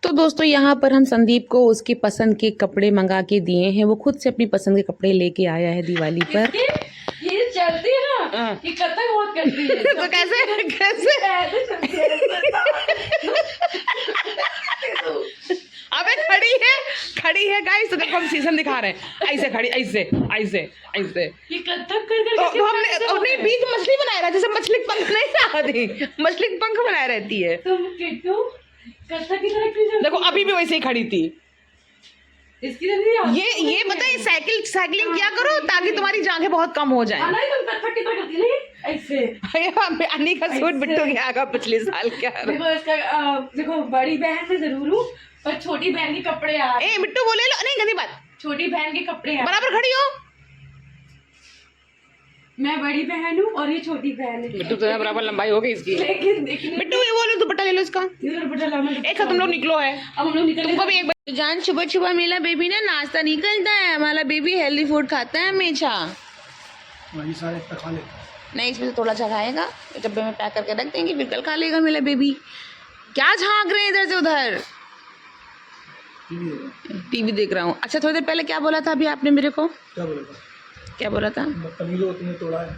तो दोस्तों यहाँ पर हम संदीप को उसकी पसंद के कपड़े मंगा के दिए हैं। वो खुद से अपनी पसंद के कपड़े लेके आया है दिवाली पर। ये चलती है ना, ये कतक बहुत करती है। तो कैसे अबे खड़ी है गाइस। तो देखो हम सीजन दिखा रहे हैं, ऐसे खड़ी, ऐसे ये कतक कर तो हमने अपने बीच मछली बनाया रहा, जैसे मछली पंख नहीं आती, मछली पंख बनाए रहती है। तुम किट्टू कतक की तरह देखो अभी भी वैसे ही खड़ी थी। इसकी ये बताइए साइकिलिंग क्या करो ताकि तुम्हारी जांघें बहुत कम हो जाए। तुम कतक की तरह करती नहीं ऐसे। अन्नी का सूट बिट्टू गया आगा पिछले साल क्या। देखो इसका देखो बड़ी बहन मैं जरूर हूँ पर छोटी बहन के कपड़े आ। ए बिट्टू बोले लो नहीं, गंदी बात। छोटी बहन के कपड़े आ। बराबर खड़ी हो। मैं बड़ी बहन हूँ और ये छोटी बहन है। बिट्टू तो बराबर लंबाई हो गई इसकी। लेकिन देखिए बिट्टू ये बोलो दुपट्टा ले लो इसका। एक तुम लोग निकलो है, अब हम लोग निकल। तुमको भी एक जान सुबह मेरा बेबी ना नाश्ता नहीं करता है। हमारा बेबी हेल्दी फूड खाता है हमेशा। वही सारे इतना खा लेता। नहीं इसमें से थोड़ा सा खाएगा, डब्बे में पैक करके रख देंगे, फिर कल खा लेगा मेरा बेबी। क्या झांक रहे हैं इधर से उधर? टीवी देख रहा हूँ। अच्छा थोड़ी देर पहले क्या बोला था अभी आपने मेरे को? क्या बोला था? तुमने तोड़ा है,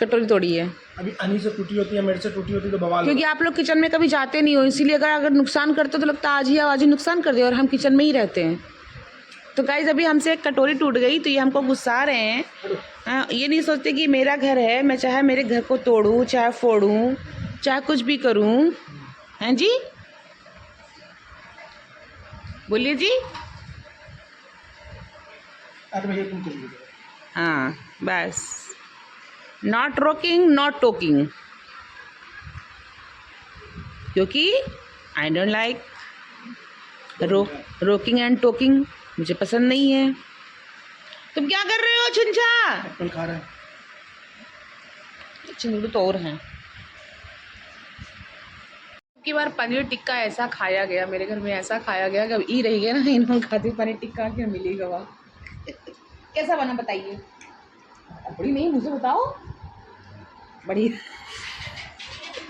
कटोरी तोड़ी है। अभी अनी से टूटी होती है, मेरे से टूटी होती है तो बवाल। क्योंकि आप लोग किचन में कभी जाते नहीं हो, इसीलिए अगर नुकसान करते हो तो लगता है आज ही नुकसान कर दे, और हम किचन में ही रहते हैं। तो गाइज अभी हमसे एक कटोरी टूट गई तो ये हमको गुस्सा रहे हैं। हाँ, ये नहीं सोचते कि मेरा घर है, मैं चाहे मेरे घर को तोड़ूं, चाहे फोड़ूं, चाहे कुछ भी करूं। हैं जी, बोलिए जी। अरे भैया तुम चलिए। हाँ बस, नॉट रॉकिंग नॉट टोकिंग, क्योंकि I don't like rocking and talking, मुझे पसंद नहीं है। तुम क्या कर रहे हो छुंछा? एप्पल खा रहा है। चिंगड़ू तो और हैं। की बार पनीर टिक्का ऐसा खाया गया मेरे घर में, ऐसा खाया गया कि अब ई रही गया ना, इन्होंने खाती पनीर टिक्का क्या मिलेगा वहाँ। कैसा बना बताइए? बड़ी नहीं, मुझे बताओ। बढ़िया,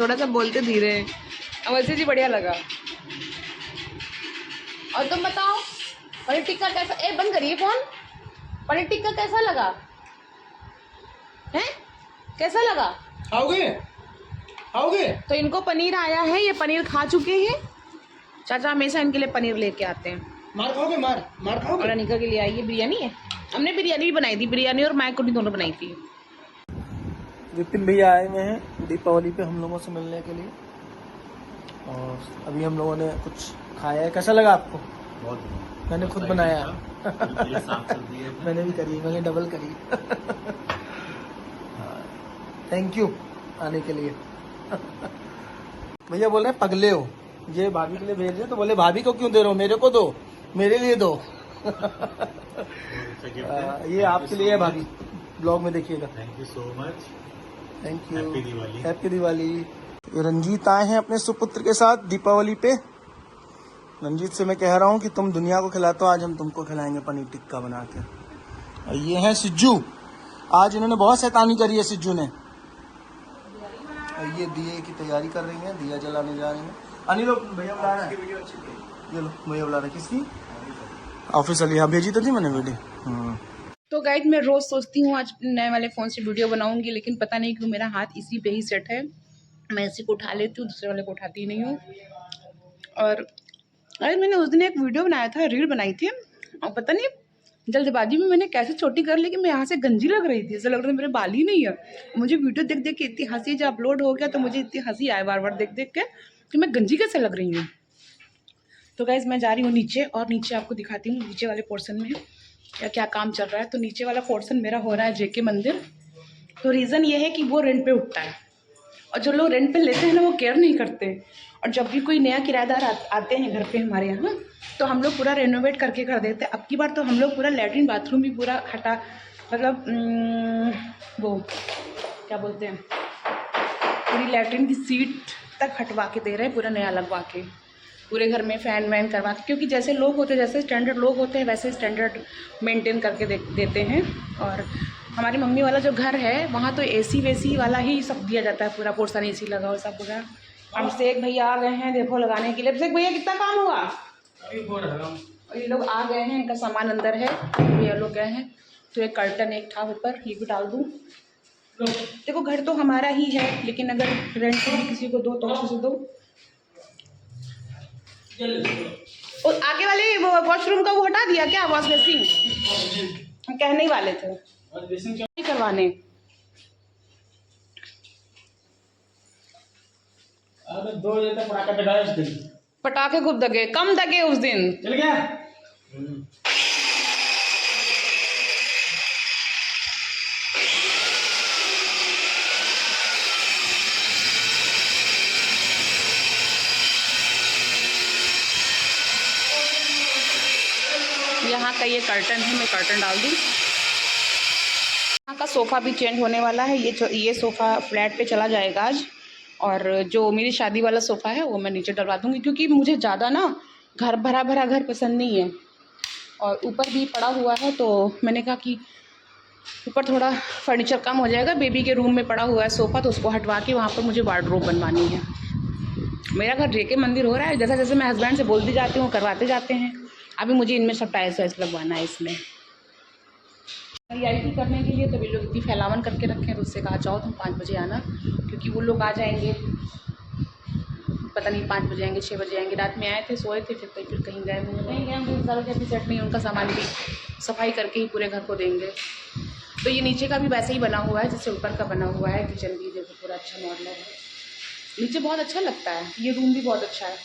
थोड़ा सा बोलते धीरे। अब वैसे जी बढ़िया लगा। और तुम बताओ पनीर टिक्का कैसा? ए बंद करिए फोन। पनीर टिक्का कैसा लगा है? कैसा लगा? खाओगे? तो इनको पनीर आया है, ये पनीर खा चुके हैं। चाचा हमेशा इनके लिए पनीर लेके आते हैं। मार खाओगे? मार खाओगे? और अनिका के लिए आई है बिरयानी है। हमने बिरयानी भी बनाई थी, बिरयानी और मैं कुटी दोनों बनाई थी। विपिन भैया आए हुए हैं दीपावली पे हम लोगों से मिलने के लिए, और अभी हम लोगों ने कुछ खाया है। कैसा लगा आपको? बहुत। मैंने खुद बनाया। मैंने भी करी, मैंने डबल करी। थैंक यू आने के लिए। भैया बोल रहे हैं पगले हो, ये भाभी के लिए भेज रहे, तो बोले भाभी को क्यों दे रहे हो, मेरे को दो, मेरे लिए दो। ये आपके लिए है भाभी, ब्लॉग में देखिएगा। Thank you so much. Thank you. Happy Diwali. Happy Diwali. ये रंजीत आए हैं अपने सुपुत्र के साथ दीपावली पे। रंजीत से मैं कह रहा हूँ कि तुम दुनिया को खिलाते हो, आज हम तुमको खिलाएंगे पनीर टिक्का बना के। और ये है सिज्जू, आज इन्होंने बहुत शैतानी करी है सिज्जू ने। और ये दिए की तैयारी कर रही है, दिया जलाने जा रही है। अनिल भैया बुला रहे हैं, ये लो भैया बुला रहे हैं। किसकी? ऑफिस वाली। हाँ भेजी तो थी मैंने वीडियो। तो गाइज मैं रोज़ सोचती हूँ आज नए वाले फ़ोन से वीडियो बनाऊंगी, लेकिन पता नहीं क्यों मेरा हाथ इसी पे ही सेट है। मैं इसी को उठा लेती हूँ, दूसरे वाले को उठाती नहीं हूँ। और अरे मैंने उस दिन एक वीडियो बनाया था, रील बनाई थी, और पता नहीं जल्दबाजी में मैंने कैसे छोटी कर ली कि मैं यहाँ से गंजी लग रही थी, ऐसा लग रहा था मेरे बाल ही नहीं है। मुझे वीडियो देख देख के इतनी हंसी, जब अपलोड हो गया तो मुझे इतनी हंसी आए बार बार देख देख के कि मैं गंजी कैसे लग रही हूँ। तो गाइज मैं जा रही हूँ नीचे, और नीचे आपको दिखाती हूँ नीचे वाले पोर्शन में क्या क्या काम चल रहा है। तो नीचे वाला पोर्शन मेरा हो रहा है जेके मंदिर। तो रीज़न ये है कि वो रेंट पे उठता है, और जो लोग रेंट पे लेते हैं ना वो केयर नहीं करते। और जब भी कोई नया किराएदार आते हैं घर पे हमारे यहाँ, तो हम लोग पूरा रेनोवेट करके कर देते हैं। अब की बार तो हम लोग पूरा लैट्रिन बाथरूम भी पूरा हटा, मतलब वो क्या बोलते हैं, पूरी लैट्रिन की सीट तक हटवा के दे रहे हैं, पूरा नया लगवा के, पूरे घर में फ़ैन वैन करवा के। क्योंकि जैसे लोग होते हैं, जैसे स्टैंडर्ड लोग होते हैं, वैसे स्टैंडर्ड मेंटेन करके देते हैं। और हमारी मम्मी वाला जो घर है वहाँ तो एसी वेसी वाला ही सब दिया जाता है, पूरा पोर्शन एसी लगा हुआ सब पूरा अभिषेक भैया आ गए हैं देखो लगाने के लिए। अभिषेक भैया कितना काम हुआ? अभी हो रहा है। और ये लोग आ गए हैं, इनका सामान अंदर है, ये लोग गए हैं। तो एक कर्टन एक था ऊपर, ये भी डाल दूँ। देखो घर तो हमारा ही है, लेकिन अगर रेंट भी किसी को दो तो अच्छे से दो। और आगे वाले वॉशरूम का वो हटा दिया क्या, वॉश बेसिन? हम कहने ही वाले थे नहीं करवाने। अरे 2 बजे तक पटाखा चढ़ाया उस दिन। पटाखे खूब दगे, कम दगे उस दिन। चल गया। यहाँ का ये कर्टन है, मैं कर्टन डाल दूँ। यहाँ का सोफ़ा भी चेंज होने वाला है। ये सोफ़ा फ्लैट पे चला जाएगा आज, और जो मेरी शादी वाला सोफ़ा है वो मैं नीचे डलवा दूँगी, क्योंकि मुझे ज़्यादा ना घर भरा भरा घर पसंद नहीं है। और ऊपर भी पड़ा हुआ है, तो मैंने कहा कि ऊपर थोड़ा फर्नीचर कम हो जाएगा। बेबी के रूम में पड़ा हुआ है सोफ़ा, तो उसको हटवा के वहाँ पर मुझे वार्डरोब बनवानी है। मेरा घर जेके मंदिर हो रहा है, जैसा जैसे मैं हस्बैंड से बोलती जाती हूँ करवाते जाते हैं। अभी मुझे इनमें सब टाइल्स वाइल्स लगवाना है इसमें तैयारी करने के लिए। तो वे लोग इतनी फैलावन करके रखे हैं, तो उससे कहा जाओ तुम 5 बजे आना, क्योंकि वो लोग आ जाएंगे पता नहीं 5 बजे आएंगे 6 बजे आएंगे। रात में आए थे, सोए थे, फिर कहीं गए होंगे ज़्यादा कैसे सेट नहीं, उनका सामान भी सफाई करके ही पूरे घर को देंगे। तो ये नीचे का भी वैसे ही बना हुआ है जैसे ऊपर का बना हुआ है। किचन भी देखो पूरा अच्छा मॉडल है, नीचे बहुत अच्छा लगता है। ये रूम भी बहुत अच्छा है,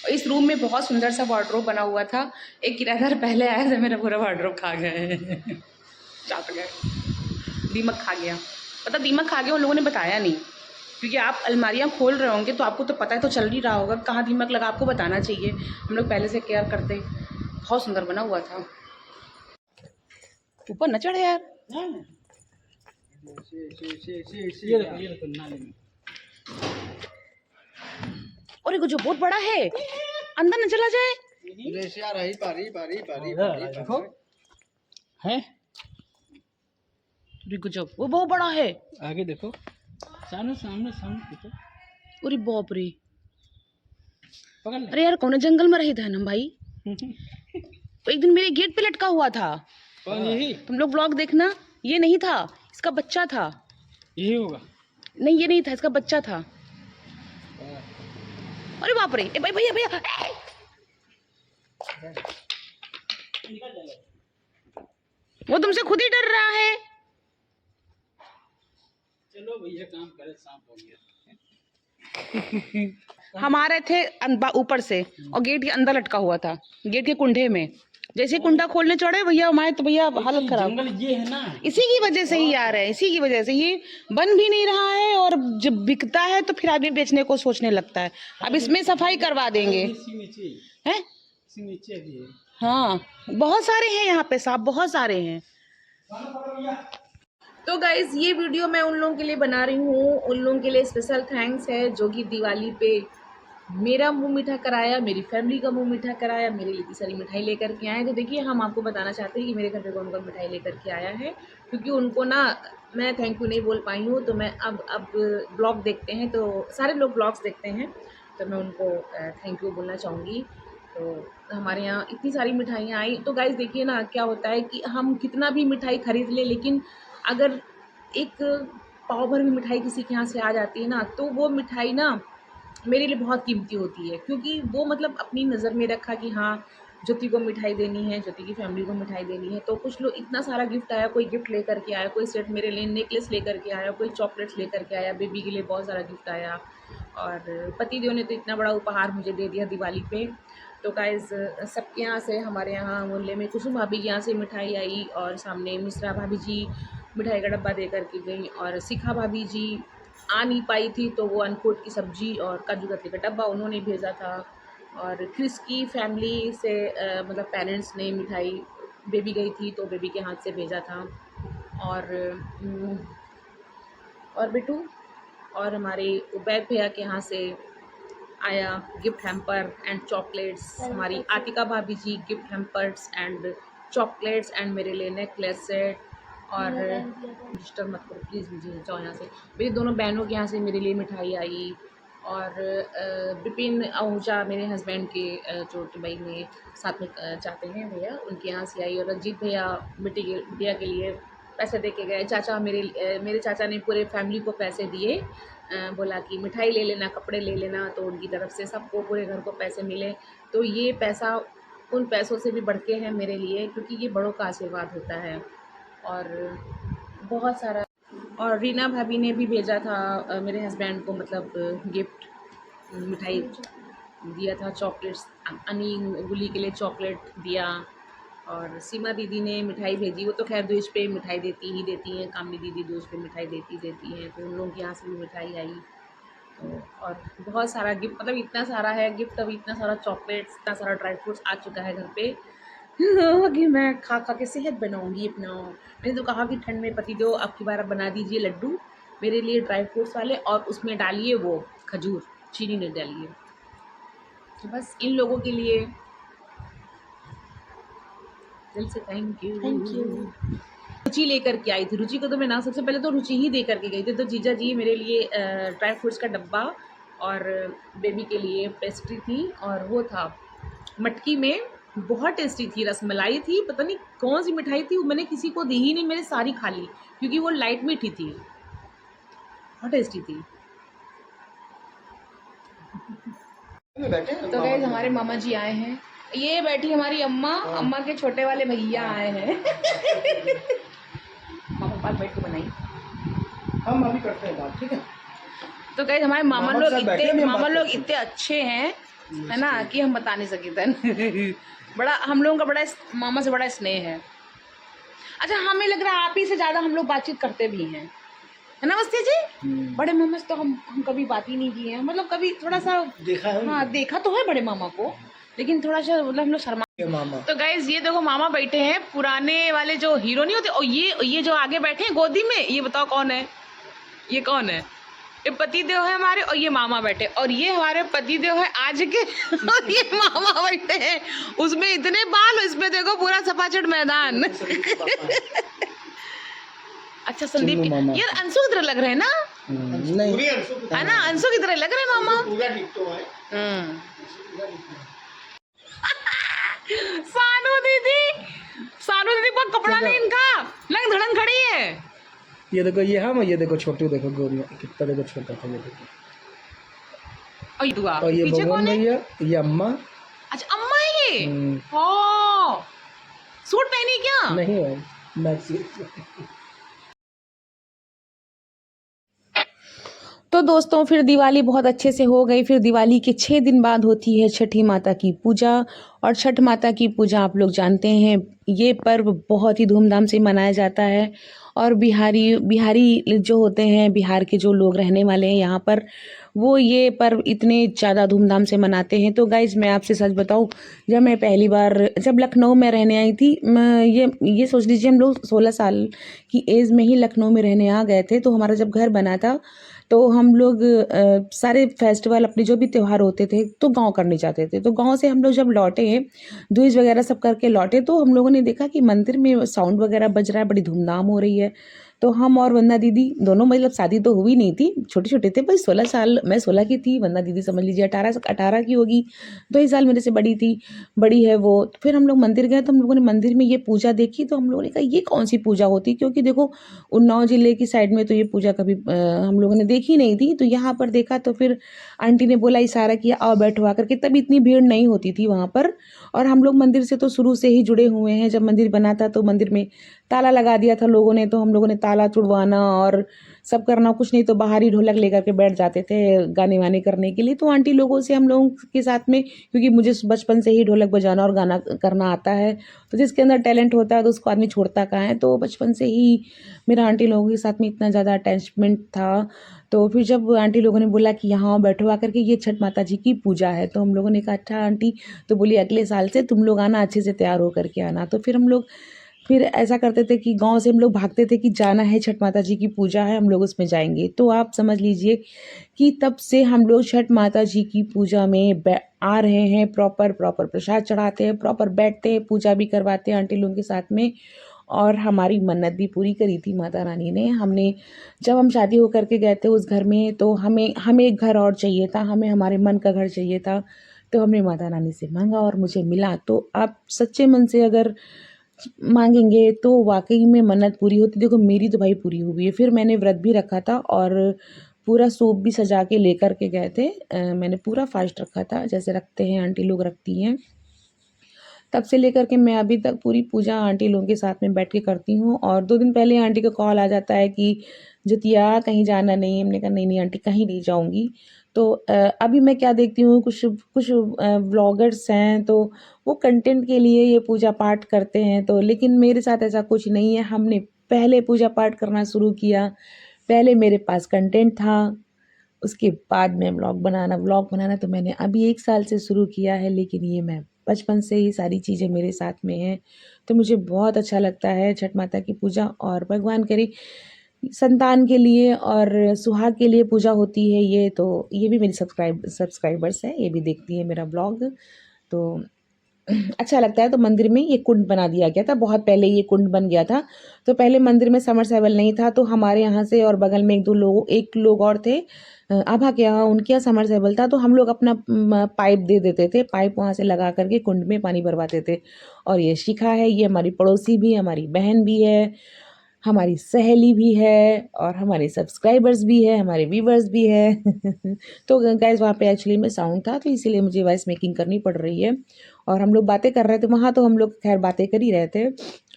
और इस रूम में बहुत सुंदर सा वार्डरोब बना हुआ था। एक किराएदार पहले आया था, मेरा पूरा वार्डरोब खा गए चाट गए, दीमक खा गया। मतलब दीमक खा गया, उन लोगों ने बताया नहीं, क्योंकि आप अलमारियाँ खोल रहे होंगे तो आपको तो पता है, तो चल ही रहा होगा कहाँ दीमक लगा, आपको बताना चाहिए। हम लोग पहले से केयर करते। बहुत सुंदर बना हुआ था। ऊपर न चढ़े यार। ये देखो नाली में। और ये जो बहुत बड़ा है, अंदर न चला जाए। देखो है गजब, वो बहुत बड़ा है। आगे देखो, सामने देखो। अरे बाप रे, पकड़ ले। अरे यार कौन जंगल में रहे थे हम भाई। एक दिन मेरे गेट पे लटका हुआ था। यही तुम लोग ब्लॉग देखना, ये नहीं था, इसका बच्चा था। यही होगा। नहीं ये नहीं था, इसका बच्चा था। अरे बाप रे, ए भाई भैया भैया, वो तुमसे खुद ही डर रहा है। चलो भैया काम करे, सांप हो गया। हम आ रहे थे ऊपर से, और गेट के अंदर लटका हुआ था, गेट के कुंडे में। जैसे कुंडा खोलने चढ़े भैया हमारे, तो भैया हालत खराब। जंगल ये है ना, इसी की वजह से ही आ रहे हैं, इसी की वजह से ये बन भी नहीं रहा है, और जब बिकता है तो फिर आदमी बेचने को सोचने लगता है। अब इसमें सफाई करवा देंगे हैं। हाँ बहुत सारे हैं यहाँ पे सांप, बहुत सारे हैं। तो गाइज ये वीडियो मैं उन लोगों के लिए बना रही हूँ, उन लोगों के लिए स्पेशल थैंक्स है जो कि दिवाली पे मेरा मुंह मीठा कराया, मेरी फैमिली का मुंह मीठा कराया, मेरे लिए इतनी सारी मिठाई लेकर के आए। तो देखिए हम आपको बताना चाहते हैं कि मेरे घर पे कौन कौन मिठाई लेकर के आया है, क्योंकि उनको ना मैं थैंक यू नहीं बोल पाई हूँ। तो मैं अब ब्लॉग देखते हैं, तो सारे लोग ब्लॉग्स देखते हैं, तो मैं उनको थैंक यू बोलना चाहूँगी। तो हमारे यहाँ इतनी सारी मिठाइयाँ आई। तो गाइज देखिए ना क्या होता है कि हम कितना भी मिठाई खरीद लें, लेकिन अगर एक पाव भर भी मिठाई किसी के यहाँ से आ जाती है ना, तो वो मिठाई ना मेरे लिए बहुत कीमती होती है, क्योंकि वो मतलब अपनी नज़र में रखा कि हाँ ज्योति को मिठाई देनी है, ज्योति की फैमिली को मिठाई देनी है। तो कुछ लोग इतना सारा गिफ्ट आया, कोई गिफ्ट लेकर के आया, कोई सेट मेरे लिए नेकलेस लेकर के आया, कोई चॉकलेट्स लेकर के आया, बेबी के लिए बहुत सारा गिफ्ट आया, और पतिदेव ने तो इतना बड़ा उपहार मुझे दे दिया दिवाली पे। तो गाइज़ सबके यहाँ से, हमारे यहाँ मोहल्ले में कुसुम भाभी के यहाँ से मिठाई आई, और सामने मिश्रा भाभी जी मिठाई का डब्बा दे कर के गई, और शिखा भाभी जी आ नहीं पाई थी तो वो अनकोट की सब्ज़ी और काजू कतली का डब्बा उन्होंने भेजा था। और क्रिस की फैमिली से मतलब पेरेंट्स ने मिठाई, बेबी गई थी तो बेबी के हाथ से भेजा था। और बिट्टू और हमारे उबैद भैया के यहाँ से आया गिफ्ट हैम्पर एंड चॉकलेट्स। हमारी आतिका भाभी ji gift hampers and chocolates, and मेरे लिए नेकलेस सेट। और डिस्टर्ब मत करो प्लीज़, मुझे जाओ यहाँ से। मेरी दोनों बहनों के यहाँ से मेरे लिए मिठाई आई, और विपिन आहूजा मेरे हस्बैंड के जो दुबई में साथ में जाते हैं भैया, उनके यहाँ से आई। और रंजीत भैया बिटिया के लिए पैसे दे के गए। चाचा मेरे चाचा ने पूरे फैमिली को पैसे दिए, बोला कि मिठाई ले लेना, कपड़े ले लेना, तो उनकी तरफ से सबको पूरे घर को पैसे मिले। तो ये पैसा उन पैसों से भी बढ़ के है मेरे लिए, क्योंकि ये बड़ों का आशीर्वाद होता है। और बहुत सारा, और रीना भाभी ने भी भेजा था मेरे हस्बैंड को, मतलब गिफ्ट, मिठाई दिया था, चॉकलेट्स, अनी गुली के लिए चॉकलेट दिया। और सीमा दीदी ने मिठाई भेजी, वो तो खैर दूज पे मिठाई देती ही देती हैं, कामनी दीदी दूज पे मिठाई देती हैं, तो उन लोगों के यहाँ से भी मिठाई आई। तो और बहुत सारा गिफ्ट, मतलब इतना सारा है गिफ्ट, अभी इतना सारा चॉकलेट्स, इतना सारा ड्राई फ्रूट्स आ चुका है घर पे कि मैं खा खा के सेहत बनाऊंगी अपना। मैंने तो कहा कि ठंड में पतिदेव अब की बार आप बना दीजिए लड्डू मेरे लिए ड्राई फ्रूट्स वाले, और उसमें डालिए वो खजूर, चीनी नहीं डालिए। तो बस इन लोगों के लिए दिल से थैंक यू। रुचि लेकर के आई थी, रुचि को तो मैं ना सबसे पहले तो रुचि ही दे करके गई थी। तो जीजा जी मेरे लिए ड्राई फ्रूट्स का डब्बा और बेबी के लिए पेस्ट्री थी, और वो था मटकी में, बहुत टेस्टी थी, रसमलाई थी, पता नहीं कौन सी मिठाई थी, वो मैंने किसी को दी ही नहीं, मैंने सारी खा ली, क्योंकि वो लाइट मीठी थी, बहुत टेस्टी थी। तो गाइस हमारे मामा जी आए हैं, ये बैठी हमारी अम्मा, अम्मा के छोटे वाले भैया आए हैं मामा पास बैठ के बनाई, हम अभी करते हैं बात, ठीक है। तो गाइस हमारे मामा लोग इतने अच्छे हैं, है ना, कि हम बता नहीं सकते बड़ा हम लोगों का बड़ा मामा से बड़ा स्नेह है। अच्छा, हमें लग रहा है आप ही से ज़्यादा हम लोग बातचीत करते भी हैं, है ना मस्ती जी? बड़े मामा से तो हम कभी बात ही नहीं की है, मतलब कभी थोड़ा सा देखा है, हाँ देखा तो है बड़े मामा को, लेकिन थोड़ा सा मतलब हम लोग शर्मा। मामा तो गाइज ये देखो मामा बैठे हैं, पुराने वाले जो हीरो नहीं होते, और ये जो आगे बैठे हैं गोदी में, ये बताओ कौन है? ये कौन है? ये पतिदेव है हमारे, और ये मामा बैठे, और ये हमारे पतिदेव है आज के और ये मामा बैठे हैं, उसमें इतने बाल, इसमें देखो पूरा सपाचट मैदान अच्छा संदीप, यार अंशु की तरह लग रहे हैं ना? नहीं है ना, अंशु की तरह लग रहे हैं मामा। पूरा ठीक तो है। सानू दीदी पर कपड़ा नहीं इनका, लंग धड़ंग खड़ी है। ये देखो, ये हम, ये देखो छोटू, देखो गोरिया कितना, देखो छोटा था, ये देखो। और ये पीछे कौन है? भैया, ये अम्मा। अच्छा अम्मा है ये। ओ सूट पहनी क्या? नहीं है, मैक्सी। तो दोस्तों फिर दिवाली बहुत अच्छे से हो गई। फिर दिवाली के 6 दिन बाद होती है छठी माता की पूजा, और छठ माता की पूजा आप लोग जानते हैं, ये पर्व बहुत ही धूमधाम से मनाया जाता है। और बिहारी जो होते हैं, बिहार के जो लोग रहने वाले हैं यहाँ पर, वो ये पर्व इतने ज़्यादा धूमधाम से मनाते हैं। तो गाइज मैं आपसे सच बताऊँ, जब मैं पहली बार जब लखनऊ में रहने आई थी, ये सोच लीजिए हम लोग 16 साल की एज में ही लखनऊ में रहने आ गए थे। तो हमारा जब घर बना था, तो हम लोग सारे फेस्टिवल, अपने जो भी त्यौहार होते थे, तो गांव करने जाते थे। तो गांव से हम लोग जब लौटे हैं, दूज वगैरह सब करके लौटे, तो हम लोगों ने देखा कि मंदिर में साउंड वगैरह बज रहा है, बड़ी धूमधाम हो रही है। तो हम और वंदना दीदी दोनों, मतलब शादी तो हुई नहीं थी, छोटे छोटे थे भाई, 16 साल, मैं 16 की थी, वंदना दीदी समझ लीजिए 18 की होगी, 2 ही साल मेरे से बड़ी है वो। फिर हम लोग मंदिर गए, तो हम लोगों ने मंदिर में ये पूजा देखी, तो हम लोगों ने कहा ये कौन सी पूजा होती, क्योंकि देखो उन्नाव जिले की साइड में तो ये पूजा कभी हम लोगों ने देखी नहीं थी। तो यहाँ पर देखा, तो फिर आंटी ने बोला, इशारा किया, आओ बैठो आकर के, तब इतनी भीड़ नहीं होती थी वहाँ पर। और हम लोग मंदिर से तो शुरू से ही जुड़े हुए हैं, जब मंदिर बना था तो मंदिर में ताला लगा दिया था लोगों ने, तो हम लोगों ने ताला तुड़वाना और सब करना, कुछ नहीं तो बाहर ही ढोलक लेकर के बैठ जाते थे गाने वाने करने के लिए। तो आंटी लोगों से हम लोगों के साथ में, क्योंकि मुझे बचपन से ही ढोलक बजाना और गाना करना आता है, तो जिसके अंदर टैलेंट होता है तो उसको आदमी छोड़ता कहाँ है। तो बचपन से ही मेरा आंटी लोगों के साथ में इतना ज़्यादा अटैचमेंट था। तो फिर जब आंटी लोगों ने बोला कि यहाँ बैठो आकर के, ये छठ माता जी की पूजा है, तो हम लोगों ने कहा अच्छा आंटी, तो बोली अगले साल से तुम लोग आना, अच्छे से तैयार होकर के आना। तो फिर हम लोग फिर ऐसा करते थे कि गांव से हम लोग भागते थे कि जाना है, छठ माता जी की पूजा है, हम लोग उसमें जाएंगे। तो आप समझ लीजिए कि तब से हम लोग छठ माता जी की पूजा में आ रहे हैं, प्रॉपर प्रसाद चढ़ाते हैं, प्रॉपर बैठते हैं, पूजा भी करवाते हैं आंटी लोगों के साथ में। और हमारी मन्नत भी पूरी करी थी माता रानी ने। हमने जब हम शादी होकर के गए थे उस घर में, तो हमें एक घर और चाहिए था, हमें हमारे मन का घर चाहिए था। तो हमने माता रानी से मांगा और मुझे मिला। तो आप सच्चे मन से अगर मांगेंगे तो वाकई में मन्नत पूरी होती। देखो मेरी तो भाई पूरी हुई है। फिर मैंने व्रत भी रखा था और पूरा सूप भी सजा के लेकर के गए थे। मैंने पूरा फास्ट रखा था, जैसे रखते हैं आंटी लोग रखती हैं। तब से लेकर के मैं अभी तक पूरी पूजा आंटी लोगों के साथ में बैठ के करती हूँ। और 2 दिन पहले आंटी का कॉल आ जाता है कि ज्योतिया कहीं जाना नहीं। हमने कहा नहीं आंटी कहीं नहीं जाऊँगी। तो अभी मैं क्या देखती हूँ, कुछ व्लॉगर्स हैं तो वो कंटेंट के लिए ये पूजा पाठ करते हैं। तो लेकिन मेरे साथ ऐसा कुछ नहीं है। हमने पहले पूजा पाठ करना शुरू किया, पहले मेरे पास कंटेंट था, उसके बाद में व्लॉग बनाना तो मैंने अभी 1 साल से शुरू किया है। लेकिन ये मैं बचपन से ही सारी चीज़ें मेरे साथ में हैं। तो मुझे बहुत अच्छा लगता है छठ माता की पूजा। और भगवान करे संतान के लिए और सुहाग के लिए पूजा होती है ये। तो ये भी मेरी सब्सक्राइबर्स हैं, ये भी देखती है मेरा व्लॉग। तो अच्छा लगता है। तो मंदिर में ये कुंड बना दिया गया था, बहुत पहले ये कुंड बन गया था। तो पहले मंदिर में समरसेबल नहीं था, तो हमारे यहाँ से और बगल में एक लोग और थे आभा के यहाँ, उनके यहाँ समरसेबल था। तो हम लोग अपना पाइप दे देते थे, पाइप वहाँ से लगा करके कुंड में पानी भरवाते थे। और ये शिखा है, ये हमारी पड़ोसी भी है, हमारी बहन भी है, हमारी सहेली भी है और हमारे सब्सक्राइबर्स भी है, हमारे व्यूवर्स भी है। तो गाइस वहाँ पे एक्चुअली में साउंड था, तो इसीलिए मुझे वॉइस मेकिंग करनी पड़ रही है। और हम लोग बातें कर रहे थे वहाँ, तो हम लोग खैर बातें कर ही रहे थे,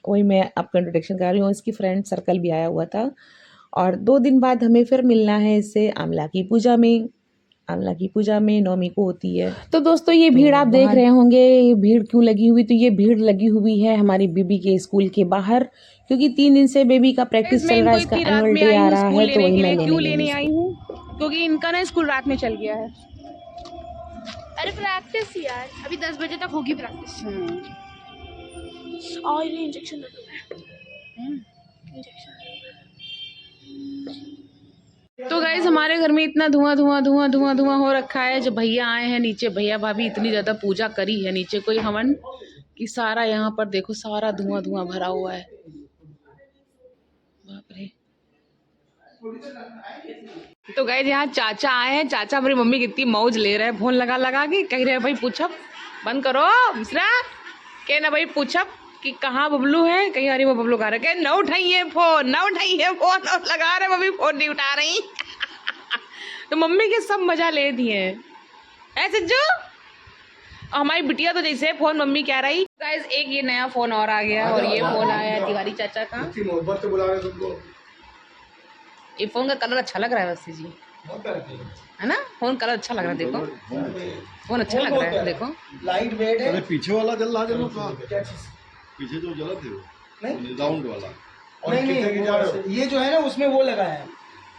वही मैं आपका इंट्रोडक्शन कर रही हूँ। इसकी फ्रेंड सर्कल भी आया हुआ था। और 2 दिन बाद हमें फिर मिलना है इससे आंवला की पूजा में 9वीं को होती है। तो दोस्तों ये भीड़ आप देख रहे होंगे, ये भीड़ क्यों लगी हुई? तो ये भीड़ लगी हुई है हमारी बेबी के स्कूल के बाहर, क्योंकि 3 दिन से बेबी का प्रैक्टिस चल रहा है, इसका एनुअल डे आ रहा है। तो वही मैं लेने आई हूँ, क्योंकि इनका ना स्कूल रात में चल गया है। अरे प्रैक्टिस यार, अभी 10 बजे तक होगी प्रैक्टिस। और ये इंजेक्शन लग रहा है। इंजेक्शन। तो गाइस हमारे घर में इतना धुआं हो रखा है। जब भैया आए हैं नीचे, भैया भाभी इतनी ज़्यादा पूजा करी है नीचे कोई हवन कि सारा यहाँ पर देखो सारा धुआं भरा हुआ है। बाप रे। तो गाइस यहाँ चाचा आए हैं। चाचा मेरी मम्मी कितनी मौज ले रहे हैं, फोन लगा के कह रहे हैं भाई पूछब बंद करो मिश्रा के ना भाई पूछब कि कहाँ बबलू है। कहीं अरे वो बबलू कह रहे न उठाइए फोन और लगा रहे, मम्मी फोन नहीं उठा रही। तो मम्मी के सब मजा ले दिए ऐसे जो। हमारी बिटिया तो जैसे फोन मम्मी कह रही। गाइस एक ये नया फोन और आ गया, और ये फोन आया तिवारी चाचा का। मोहब्बत से बुला रहे तुमको। ये फोन का कलर अच्छा लग रहा है वैसे जी, है ना? फोन कलर अच्छा लग रहा है, देखो फोन अच्छा लग रहा है, देखो लाइट वेट है। अरे पीछे वाला जल रहा है, क्या चीज पीछे जो जला थे वो राउंड वाला। और नहीं, ये जो है ना उसमें वो लगा है।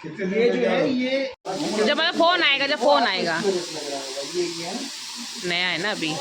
ये जो है ये जब मतलब फोन आएगा, जब फोन आएगा नया है ना अभी।